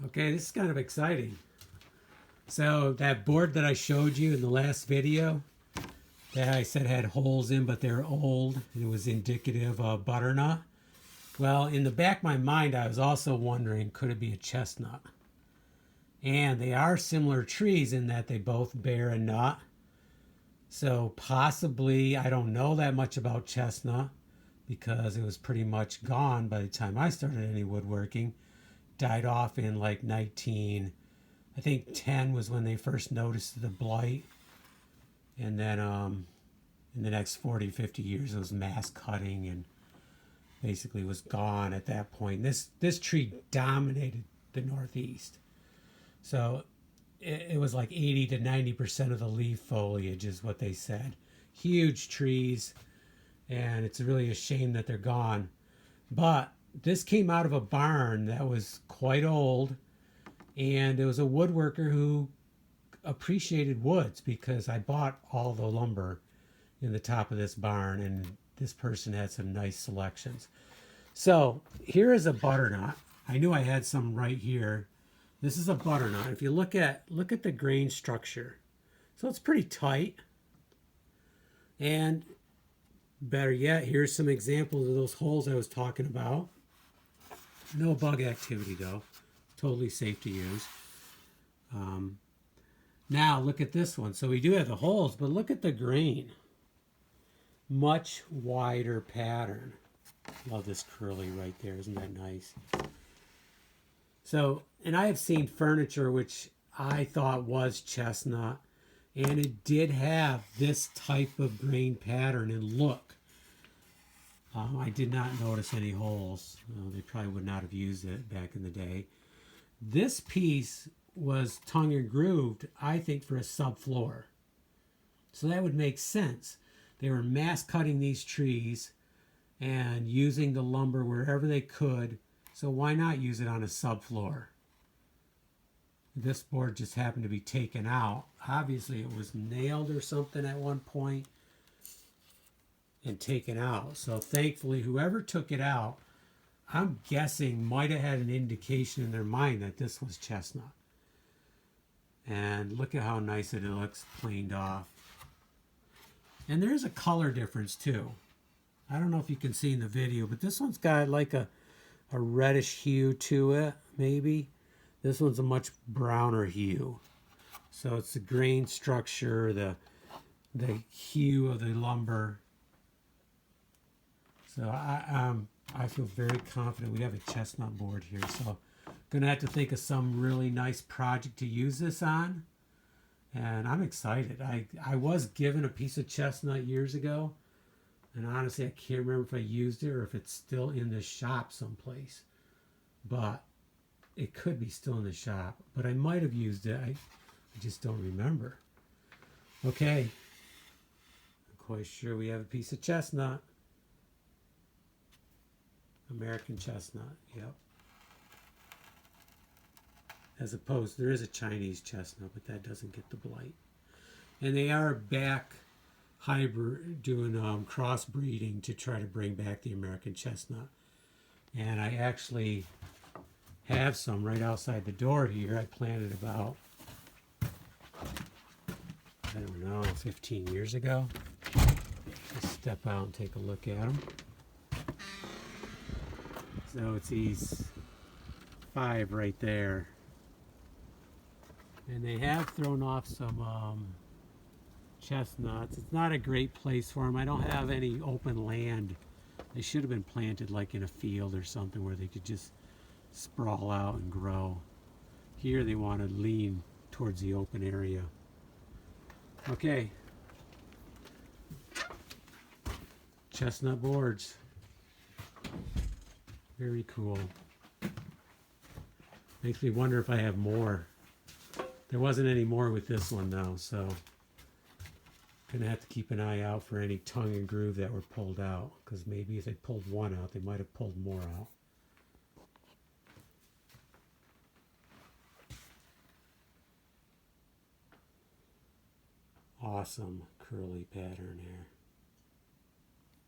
Okay, this is kind of exciting. So that board that I showed you in the last video that I said had holes in, but they're old, it was indicative of butternut. Well, in the back of my mind, I was also wondering, could it be a chestnut? And they are similar trees in that they both bear a nut. So possibly, I don't know that much about chestnut because it was pretty much gone by the time I started any woodworking. Died off in like 10 was when they first noticed the blight. And then in the next 40, 50 years, it was mass cutting and basically was gone at that point. This tree dominated the Northeast. So it was like 80 to 90% of the leaf foliage is what they said. Huge trees, and it's really a shame that they're gone. But this came out of a barn that was quite old, and it was a woodworker who appreciated woods because I bought all the lumber in the top of this barn, and this person had some nice selections. So here is a butternut. I knew I had some right here. This is a butternut. If you look at the grain structure, so it's pretty tight. And better yet, here's some examples of those holes I was talking about. No bug activity though. Totally safe to use. Now look at this one. So we do have the holes, but look at the grain. Much wider pattern. Love this curly right there. Isn't that nice? So, and I have seen furniture which I thought was chestnut, and it did have this type of grain pattern and look. I did not notice any holes. They probably would not have used it back in the day. This piece was tongue and grooved, I think, for a subfloor. So that would make sense. They were mass cutting these trees and using the lumber wherever they could. So why not use it on a subfloor? This board just happened to be taken out. Obviously it was nailed or something at one point and taken out. So thankfully whoever took it out, I'm guessing might have had an indication in their mind that this was chestnut. And look at how nice it looks planed off. And there's a color difference too. I don't know if you can see in the video, but this one's got like a reddish hue to it, maybe. This one's a much browner hue. So it's the grain structure, the hue of the lumber. So I feel very confident we have a chestnut board here. So I'm gonna have to think of some really nice project to use this on. And I'm excited. I was given a piece of chestnut years ago. And honestly, I can't remember if I used it or if it's still in the shop someplace. But it could be still in the shop. But I might have used it. I just don't remember. Okay. I'm quite sure we have a piece of chestnut. American chestnut. Yep. As opposed, there is a Chinese chestnut, but that doesn't get the blight. And they are back hybrid, doing crossbreeding to try to bring back the American chestnut. And I actually have some right outside the door here. I planted about, I don't know, 15 years ago. Just step out and take a look at them. So it's these 5 right there. And they have thrown off some chestnuts. It's not a great place for them. I don't have any open land. They should have been planted like in a field or something where they could just sprawl out and grow. Here they want to lean towards the open area. Okay. Chestnut boards. Very cool. Makes me wonder if I have more. There wasn't any more with this one though, so gonna have to keep an eye out for any tongue and groove that were pulled out, because maybe if they pulled one out, they might have pulled more out. Awesome curly pattern here.